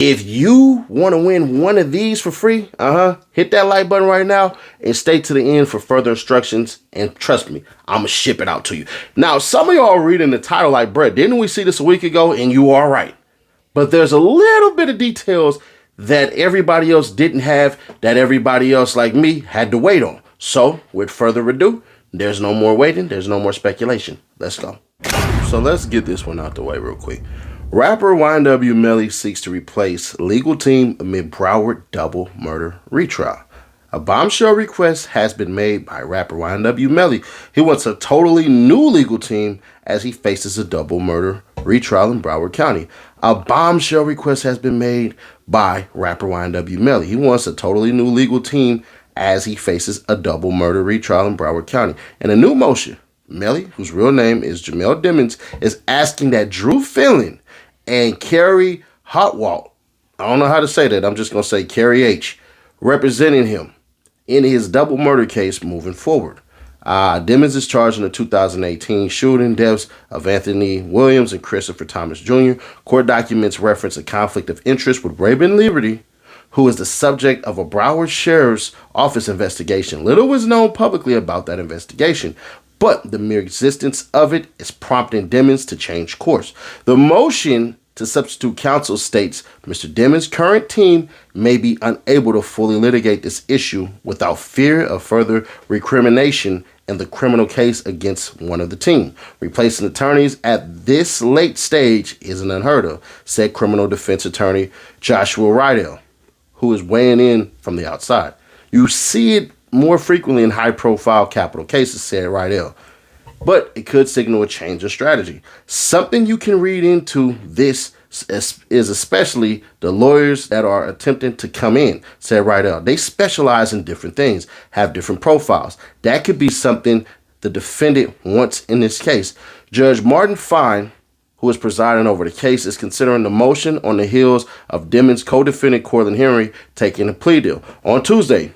If you want to win one of these for free, hit that like button right now and stay to the end for further instructions. And trust me, I'm going to ship it out to you. Now, some of y'all reading the title like, Brett, didn't we see this a week ago? And you are right. But there's a little bit of details that everybody else didn't have, that everybody else like me had to wait on. So, with further ado, there's no more waiting. There's no more speculation. Let's go. So let's get this one out the way real quick. Rapper YNW Melly seeks to replace legal team amid Broward double murder retrial. A bombshell request has been made by rapper YNW Melly. He wants a totally new legal team as he faces a double murder retrial in Broward County. A bombshell request has been made by rapper YNW Melly. He wants a totally new legal team as he faces a double murder retrial in Broward County. In a new motion, Melly, whose real name is Jamel Dimmons, is asking that Drew Findling and Carey Haughwout, I don't know how to say that, I'm just going to say Carey H, representing him in his double murder case moving forward. Dimmons is charged in the 2018 shooting deaths of Anthony Williams and Christopher Thomas Jr. Court documents reference a conflict of interest with Raven Liberty, who is the subject of a Broward Sheriff's Office investigation. Little was known publicly about that investigation, but the mere existence of it is prompting Dimmons to change course. The motion to substitute counsel states Mr. Dimmons' current team may be unable to fully litigate this issue without fear of further recrimination in the criminal case against one of the team. Replacing attorneys at this late stage isn't unheard of, said criminal defense attorney Joshua Rydell, who is weighing in from the outside. You see it more frequently in high-profile capital cases, said Rydell, but it could signal a change of strategy. Something you can read into this is especially the lawyers that are attempting to come in, said Rydell. They specialize in different things, have different profiles. That could be something the defendant wants in this case. Judge Martin Fein, who is presiding over the case, is considering the motion on the heels of Dimmons' co-defendant Cortland Henry taking a plea deal. On Tuesday,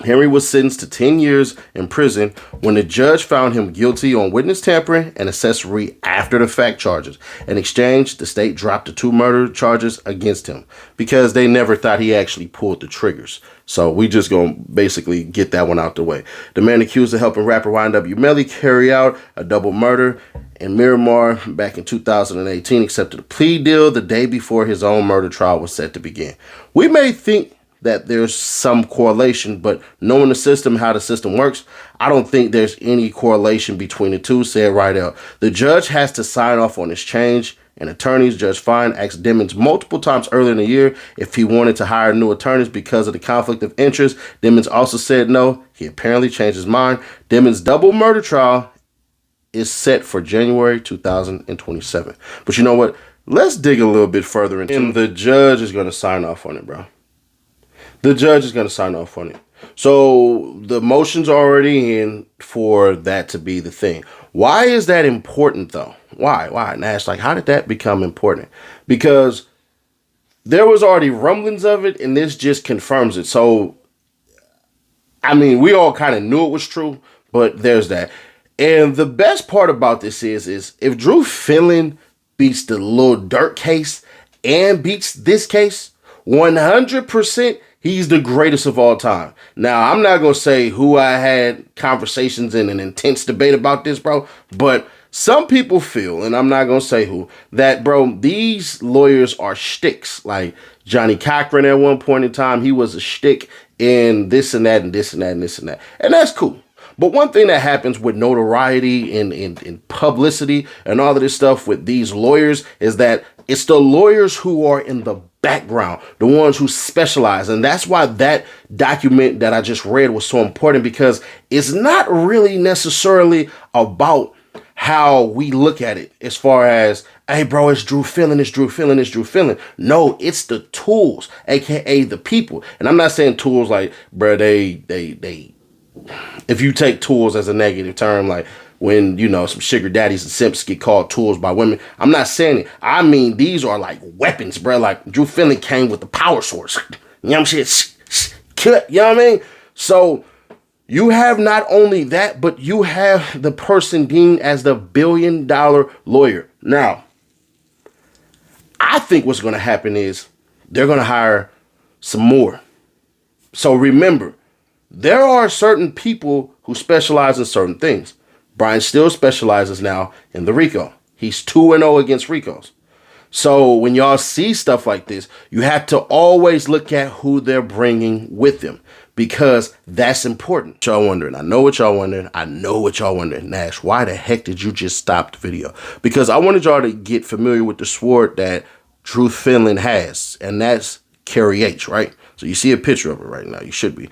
Henry was sentenced to 10 years in prison when the judge found him guilty on witness tampering and accessory after-the-fact charges. In exchange, the state dropped the 2 murder charges against him because they never thought he actually pulled the triggers. So we just gonna basically get that one out the way. The man accused of helping rapper YNW Melly carry out a double murder in Miramar back in 2018 accepted a plea deal the day before his own murder trial was set to begin. We may think that there's some correlation, but knowing the system, how the system works, I don't think there's any correlation between the two, said Rydell. The judge has to sign off on this change, and attorneys, Judge Fein asked Dimmons multiple times earlier in the year if he wanted to hire new attorneys because of the conflict of interest. Dimmons also said no. He apparently changed his mind. Dimmons' double murder trial is set for January 2027. But you know what? Let's dig a little bit further into it. And the judge is going to sign off on it, bro. The judge is going to sign off on it. So the motion's already in for that to be the thing. Why is that important, though? Why? And Nash, like, how did that become important? Because there was already rumblings of it, and this just confirms it. So, I mean, we all kind of knew it was true, but there's that. And the best part about this is if Drew Findling beats the Lil Durk case and beats this case, 100%, he's the greatest of all time. Now, I'm not going to say who I had conversations in an intense debate about this, bro, but some people feel, and I'm not going to say who, that, bro, these lawyers are shticks. Like Johnny Cochran at one point in time, he was a shtick in this and that and this and that and this and that. And that's cool. But one thing that happens with notoriety and publicity and all of this stuff with these lawyers is that it's the lawyers who are in the background, the ones who specialize. And that's why that document that I just read was so important, because it's not really necessarily about how we look at it as far as, hey, bro, it's Drew Findling, it's Drew Findling, it's Drew Findling. No, it's the tools, aka the people. And I'm not saying tools like, bro, they if you take tools as a negative term, like when, you know, some sugar daddies and simps get called tools by women, I'm not saying it. I mean, these are like weapons, bro. Like Drew Findling came with the power source. You know what I'm saying? Cut, you know what I mean? So you have not only that, but you have the person being as the $1 billion lawyer. Now, I think what's going to happen is they're going to hire some more. So remember, there are certain people who specialize in certain things. Brian still specializes now in the RICO. He's 2-0 against RICOs. So when y'all see stuff like this, you have to always look at who they're bringing with them, because that's important. Y'all wondering, I know what y'all wondering. Nash, why the heck did you just stop the video? Because I wanted y'all to get familiar with the sword that Drew Findling has, and that's Carey H, right? So you see a picture of her right now. You should be.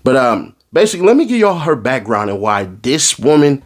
But basically, let me give y'all her background and why this woman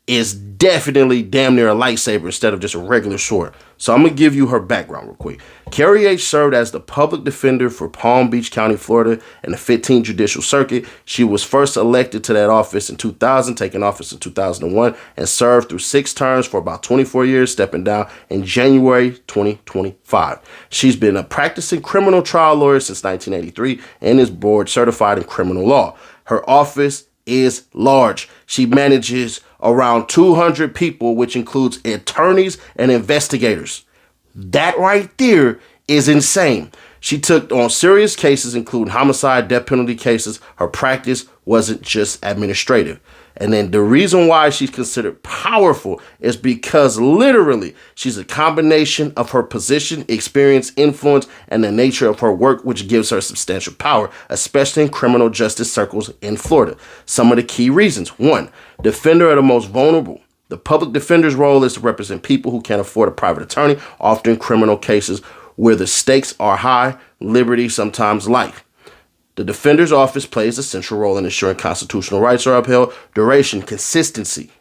is definitely damn near a lightsaber instead of just a regular sword. So I'm going to give you her background real quick. Carey H served as the public defender for Palm Beach County, Florida, in the 15th Judicial Circuit. She was first elected to that office in 2000, taking office in 2001, and served through 6 terms for about 24 years, stepping down in January 2025. She's been a practicing criminal trial lawyer since 1983 and is board certified in criminal law. Her office is large. She manages around 200 people, which includes attorneys and investigators. That right there is insane. She took on serious cases, including homicide, death penalty cases. Her practice wasn't just administrative. And then the reason why she's considered powerful is because literally she's a combination of her position, experience, influence, and the nature of her work, which gives her substantial power, especially in criminal justice circles in Florida. Some of the key reasons: 1, defender of the most vulnerable. The public defender's role is to represent people who can't afford a private attorney, often criminal cases where the stakes are high, liberty, sometimes life. The defender's office plays a central role in ensuring constitutional rights are upheld. Duration, consistency.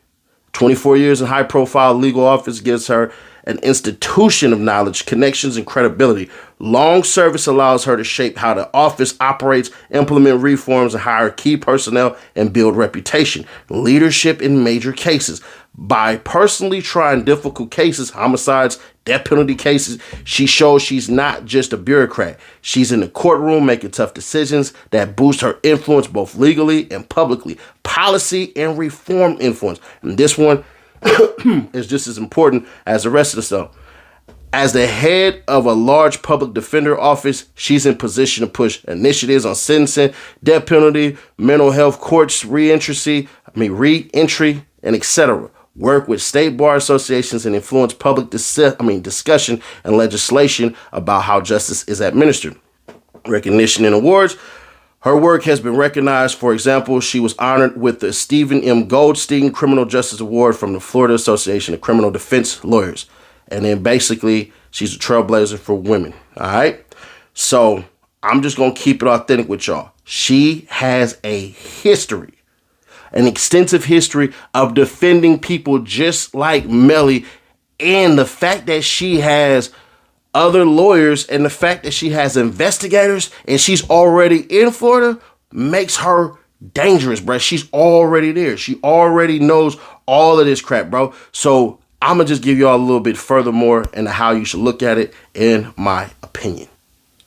24 years in high-profile legal office gives her an institution of knowledge, connections, and credibility. Long service allows her to shape how the office operates, implement reforms, and hire key personnel and build reputation. Leadership in major cases. By personally trying difficult cases, homicides, death penalty cases, she shows she's not just a bureaucrat. She's in the courtroom making tough decisions that boost her influence both legally and publicly. Policy and reform influence. And this one is just as important as the rest of the stuff. As the head of a large public defender office, she's in position to push initiatives on sentencing, death penalty, mental health courts, reentry, and etc. Work with state bar associations and influence public discussion and legislation about how justice is administered. Recognition and awards. Her work has been recognized. For example, she was honored with the Stephen M. Goldstein Criminal Justice Award from the Florida Association of Criminal Defense Lawyers. And then basically, she's a trailblazer for women. All right. So I'm just going to keep it authentic with y'all. She has a history, an extensive history of defending people just like Melly. And the fact that she has other lawyers and the fact that she has investigators and she's already in Florida makes her dangerous, bro. She's already there. She already knows all of this crap, bro. So I'm going to just give y'all a little bit furthermore into how you should look at it, in my opinion.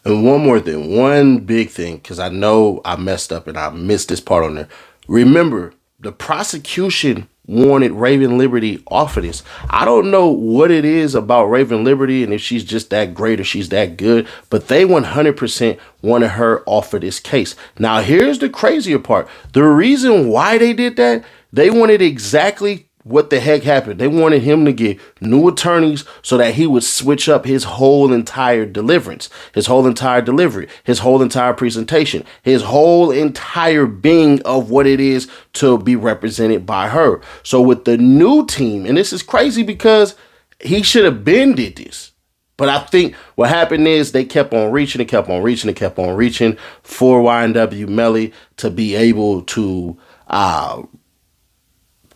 And one more thing, one big thing, because I know I messed up and I missed this part on there. Remember, the prosecution wanted Raven Liberty off of this. I don't know what it is about Raven Liberty and if she's just that great or she's that good, but they 100% wanted her off of this case. Now, here's the crazier part. The reason why they did that, they wanted exactly what the heck happened. They wanted him to get new attorneys so that he would switch up his whole entire deliverance, his whole entire delivery, his whole entire presentation, his whole entire being of what it is to be represented by her. So with the new team, and this is crazy because he should have been did this. But I think what happened is they kept on reaching for YNW Melly to be able to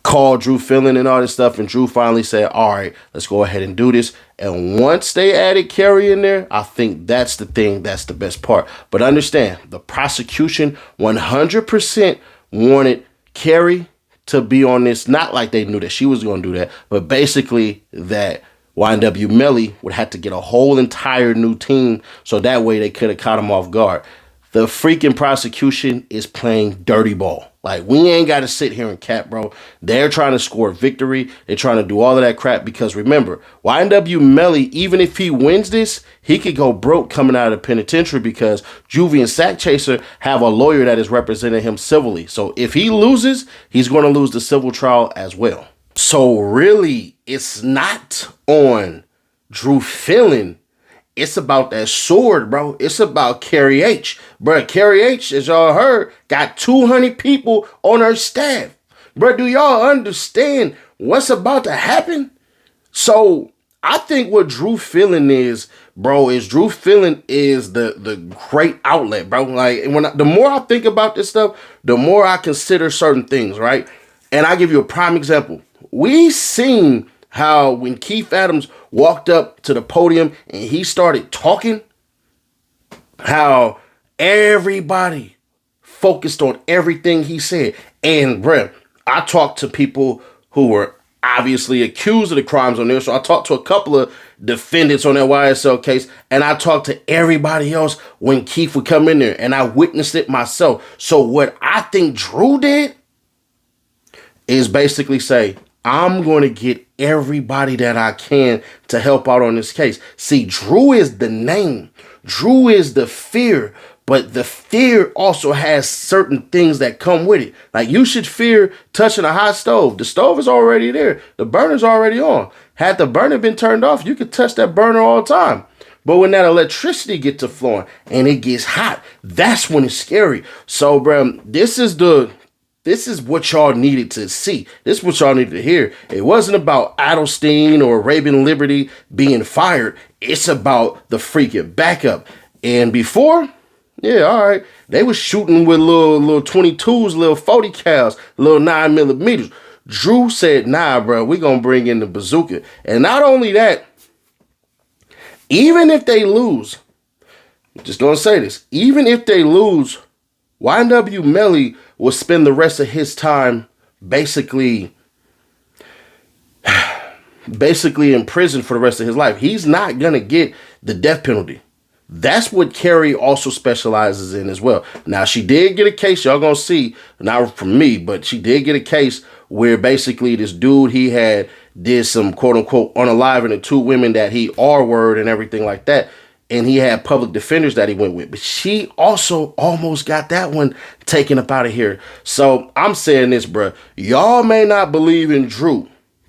call Drew Findling and all this stuff, and Drew finally said, all right, let's go ahead and do this. And once they added Carey in there, I think that's the thing, that's the best part. But understand, the prosecution 100% wanted Carey to be on this, not like they knew that she was going to do that, but basically that YNW Melly would have to get a whole entire new team, so that way they could have caught him off guard. The freaking prosecution is playing dirty ball. Like, we ain't got to sit here and cap, bro. They're trying to score victory. They're trying to do all of that crap because, remember, YNW Melly, even if he wins this, he could go broke coming out of the penitentiary because Juvie and Sack Chaser have a lawyer that is representing him civilly. So if he loses, he's going to lose the civil trial as well. So really, it's not on Drew Findling. It's about that sword, bro. It's about Carey H. Bro, Carey H, as y'all heard, got 200 people on her staff. Bro, do y'all understand what's about to happen? So, I think what Drew Findling is, bro, is Drew Findling is the great outlet, bro. Like, the more I think about this stuff, the more I consider certain things, right? And I give you a prime example. We seen how when Keith Adams walked up to the podium and he started talking, how everybody focused on everything he said. And, bruh, I talked to people who were obviously accused of the crimes on there. So I talked to a couple of defendants on that YSL case, and I talked to everybody else when Keith would come in there, and I witnessed it myself. So what I think Drew did is basically say, I'm going to get everybody that I can to help out on this case. See, Drew is the name. Drew is the fear. But the fear also has certain things that come with it. Like, you should fear touching a hot stove. The stove is already there. The burner's already on. Had the burner been turned off, you could touch that burner all the time. But when that electricity gets to flowing and it gets hot, that's when it's scary. So, bro, this is what y'all needed to see. This is what y'all needed to hear. It wasn't about Adelstein or Raven Liberty being fired. It's about the freaking backup. And before, yeah, all right, they was shooting with little 22s, little 40 cals, little 9mm. Drew said, nah, bro, we gonna bring in the bazooka. And not only that, even if they lose, I'm just gonna say this, even if they lose, YNW Melly will spend the rest of his time basically in prison for the rest of his life. He's not going to get the death penalty. That's what Carey also specializes in as well. Now, she did get a case, y'all going to see, not from me, but she did get a case where basically this dude, he had did some quote-unquote unaliving the two women that he R-word and everything like that. And he had public defenders that he went with. But she also almost got that one taken up out of here. So I'm saying this, bro. Y'all may not believe in Drew,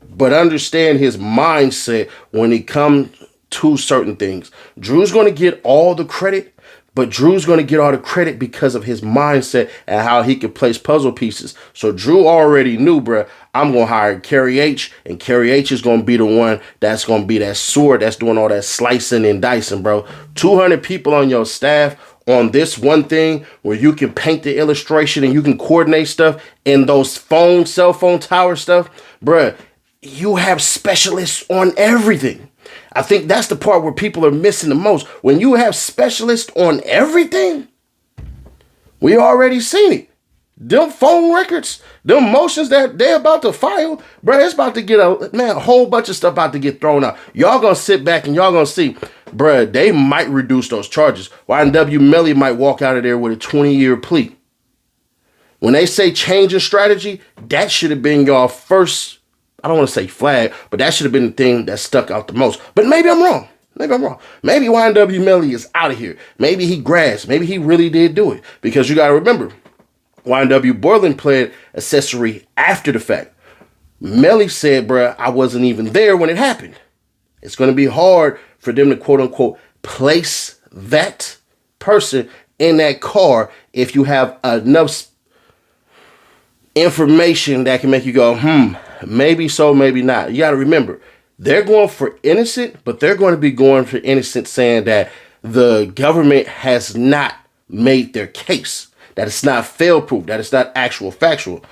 but understand his mindset when it comes to certain things. Drew's going to get all the credit, but Drew's going to get all the credit because of his mindset and how he can place puzzle pieces. So Drew already knew, bro, I'm going to hire Carey H, and Carey H is going to be the one that's going to be that sword that's doing all that slicing and dicing, bro. 200 people on your staff on this one thing where you can paint the illustration and you can coordinate stuff and those cell phone tower stuff, bro, you have specialists on everything. I think that's the part where people are missing the most. When you have specialists on everything, we already seen it. Them phone records, them motions that they're about to file, bro, it's about to get a whole bunch of stuff about to get thrown out. Y'all gonna sit back and y'all gonna see, bro, they might reduce those charges. YNW Melly might walk out of there with a 20-year plea. When they say change in strategy, that should have been y'all first, I don't want to say flag, but that should have been the thing that stuck out the most. But maybe I'm wrong. Maybe YNW Melly is out of here. Maybe he grasped. Maybe he really did do it. Because you got to remember, YNW Bortlen pled accessory after the fact. Melly said, bruh, I wasn't even there when it happened. It's going to be hard for them to quote unquote place that person in that car if you have enough information that can make you go, maybe so, maybe not. You got to remember, they're going for innocent, but they're going to be going for innocent saying that the government has not made their case, that it's not fail-proof, that it's not actual factual.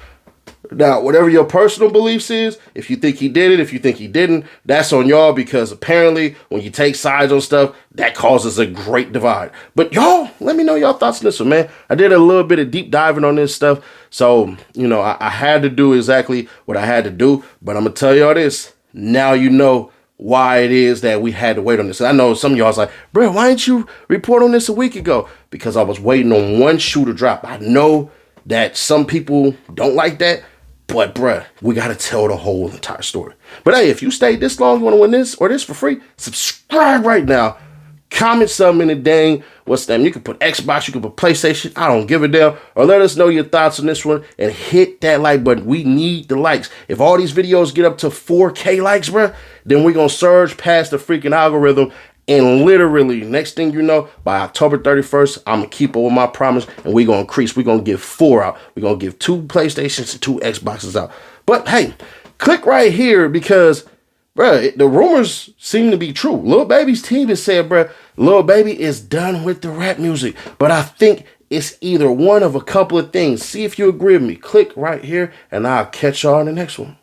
Now, whatever your personal beliefs is, if you think he did it, if you think he didn't, that's on y'all, because apparently when you take sides on stuff, that causes a great divide. But y'all, let me know y'all thoughts on this one, man. I did a little bit of deep diving on this stuff. So, you know, I had to do exactly what I had to do. But I'm going to tell y'all this. Now you know why it is that we had to wait on this. And I know some of y'all's like, bro, why didn't you report on this a week ago? Because I was waiting on one shoe to drop. I know that some people don't like that. But, bruh, we got to tell the whole entire story. But, hey, if you stayed this long, you want to win this or this for free, subscribe right now. Comment something in the dang, what's that? You can put Xbox, you can put PlayStation. I don't give a damn. Or let us know your thoughts on this one and hit that like button. We need the likes. If all these videos get up to 4K likes, bruh, then we're going to surge past the freaking algorithm. And literally, next thing you know, by October 31st, I'm going to keep up with my promise, and we're going to increase. We're going to give 4 out. We're going to give 2 PlayStations and 2 Xboxes out. But, hey, click right here because, bruh, the rumors seem to be true. Lil Baby's team has said, bruh, Lil Baby is done with the rap music. But I think it's either one of a couple of things. See if you agree with me. Click right here, and I'll catch y'all in the next one.